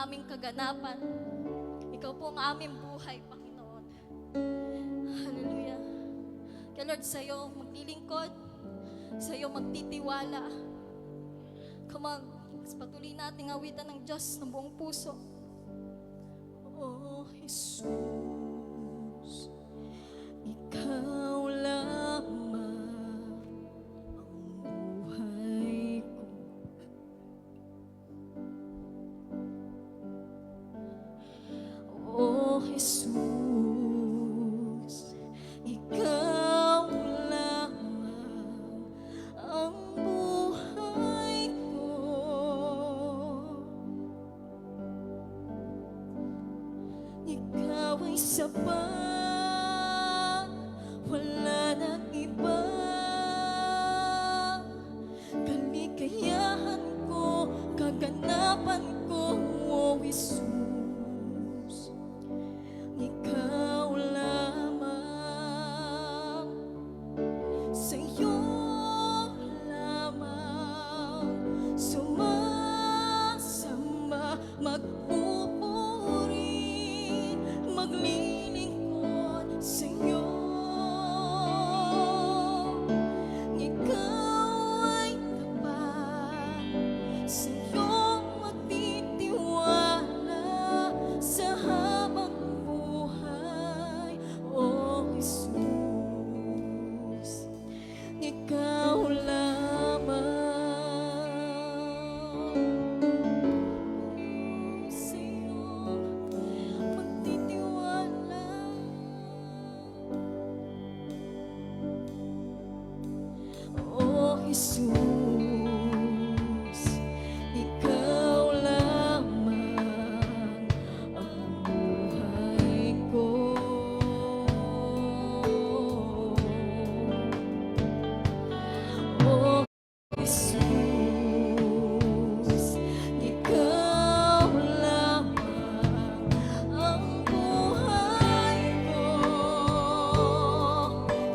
aming kaganapan. Ikaw po ang aming buhay, Panginoon. Hallelujah. Kaya Lord, sa'yo maglilingkod, sa'yo magtitiwala. Come on, patuloy nating awitan ng Diyos ng buong puso. Oh, Jesus, Ikaw lamang ang buhay ko. Oh, Jesus, Ikaw lamang ang buhay ko. Ikaw ay sapat, wala nang iba. Kaligayahan ko, kaganapan ko, oh Jesus. Ikaw lamang, sa'yo lamang sumasamba, magpupuri, maglilingkod sa'yo. Ikaw ay tapat, sa'yo magtitiwala sa habang buhay, oh Jesus. Ikaw lamang, sa'yo magtitiwala. Oh Jesus, Ikaw lamang ang buhay ko. Oh Jesus, Ikaw lamang ang buhay ko.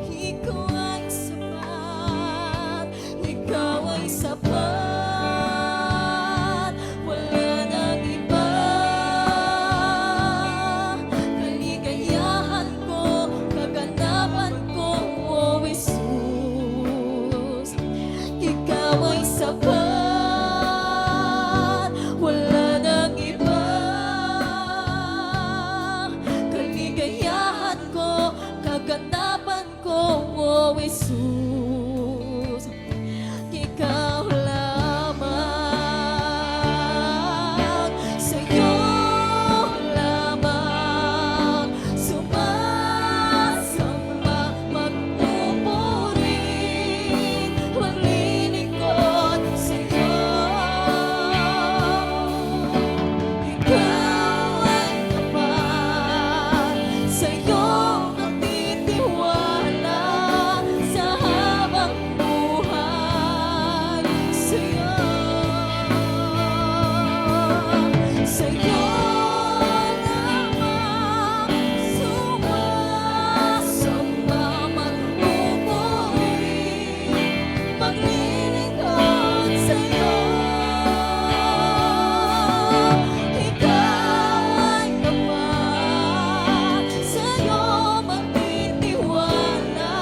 Ikaw ay sapat, Ikaw ay sapat, wala nang iba. Kaligayahan ko, kaganapan ko, oh Jesus. Ikaw ay sapat, wala nang iba. Kaligayahan ko, kaganapan ko, oh Jesus. Ikaw lamang, sa'yo lamang sumasamba, magpupuri, maglilingkod sa'yo. Ikaw ay tapat, sa'yo magtitiwala sa habang buhay, sa'yo. Sa'yo lamang sumasamba, magpupuri, maglilingkod sa'yo. Ikaw ay tapat, sa'yo magtitiwala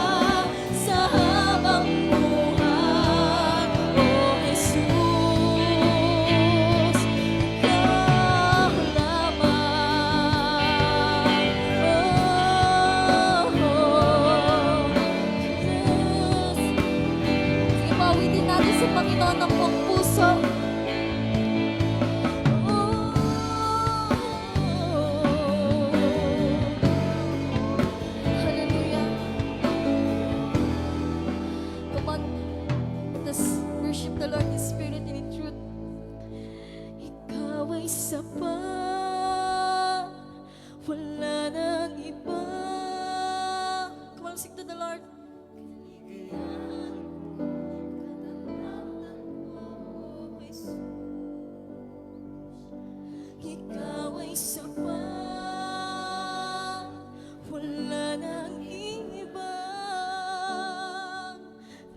sa habang buhay, oh Jesus. Ikaw lamang, oh Jesus. Sige, pawitin natin si Panginoon ng buong puso. Hallelujah. Come on, let's worship the Lord in spirit and in truth. Ikaw ay sapat, wala nang iba. Come on, sing to the Lord. Kaligayahan ko, kaganapan ko, oh Jesus. Ikaw ay sapat, wala nang iba.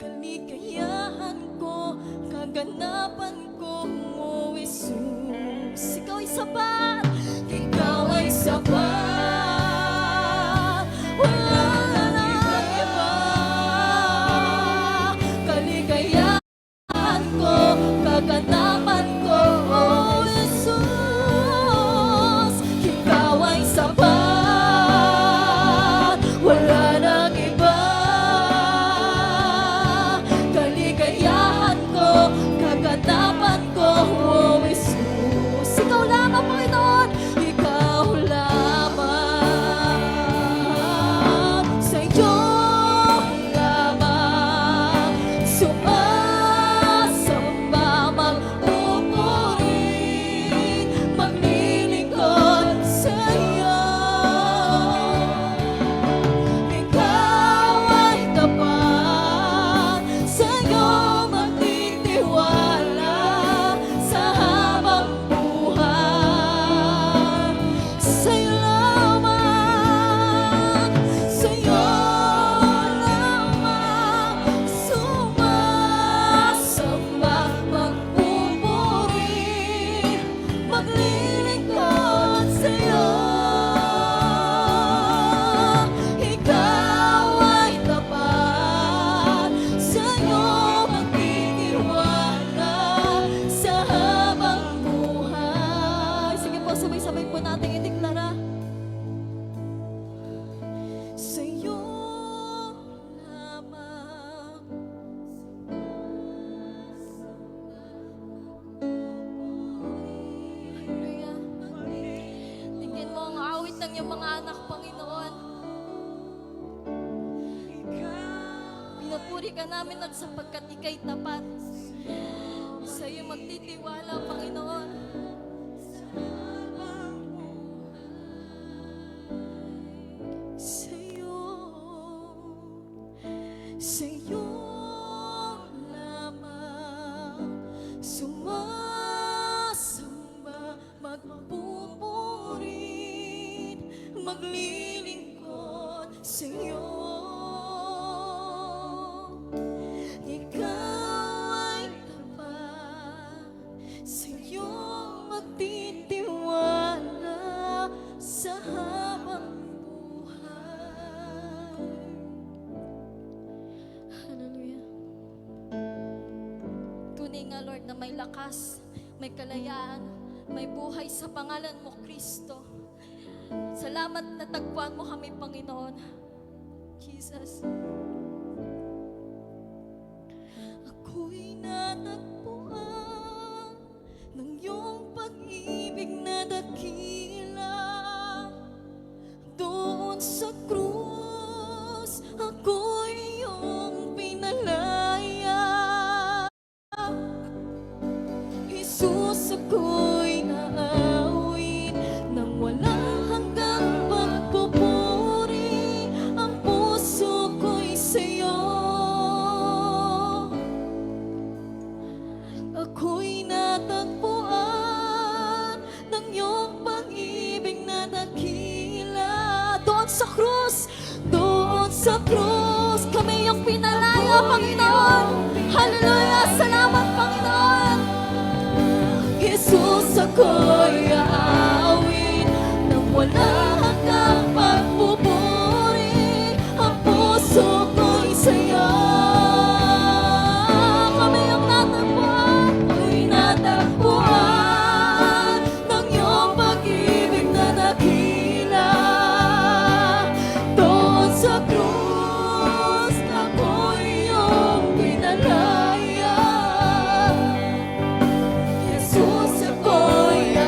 Kaligayahan ko, kaganapan ko, oh Jesus. Ikaw ay sapat, ikaw ay sapat. Wala nang iba. Kaligayahan ko, kaganapan ko, oh Jesus, ikaw ay sapat. Wala nang iba. Kaligayahan ko, kaganapan ko, oh Jesus, ikaw lamang, Panginoon, ikaw lamang. Sa'yo lamang sumasamba, magpupuri, maglilingkod sa'yo. Ikaw ay tapat, sa'yo magtitiwala sa habang buhay. Sa'yo lamang, sa'yo lamang sumasamba, magpupuri, maglilingkod sa'yo. Ikaw ay tapat, sa'yo magtitiwala sa habang buhay. Sige po, sabay-sabay po natin ideklara. Sa'yo lamang. Hallelujah. Tingnan mo ang awit ng iyong mga anak, Panginoon. Pinupuri ka namin at sapagkat ika'y tapat. Sa iyo magtitiwala, Panginoon. Sa'yo lamang sumasamba, magpupurit, maglilingkod sa'yo. Ikaw ay tapat, sa'yo magtitiwala sa habang buhay. Hallelujah. Tunay nga, Lord, na may lakas, may kalayaan, may buhay sa pangalan mo, Kristo. Salamat na tagpuan mo kami, Panginoon. Jesus. Ako'y natagpuan ng iyong pag-ibig na dakila. Doon sa krus, ako'y iyong pinalaya. Jesus, ako'y naawit nang walang hanggang pagpupuri. Ang puso ko'y sa'yo. Ako'y natagpuan ng iyong pag-ibig na dakila. Doon sa krus, kami yung pinalaya, Panginoon. Hallelujah! Salamat, Panginoon! Jesus, ako'y aawit nang walang hanggang pagpupuri. Ang puso ko'y sa'yo. Kami ang natagpuan, ako'y natagpuan ng iyong pag-ibig na dakila. Doon sa krus, ako'y iyong pinalaya. Jesus, ako'y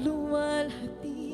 luwalhati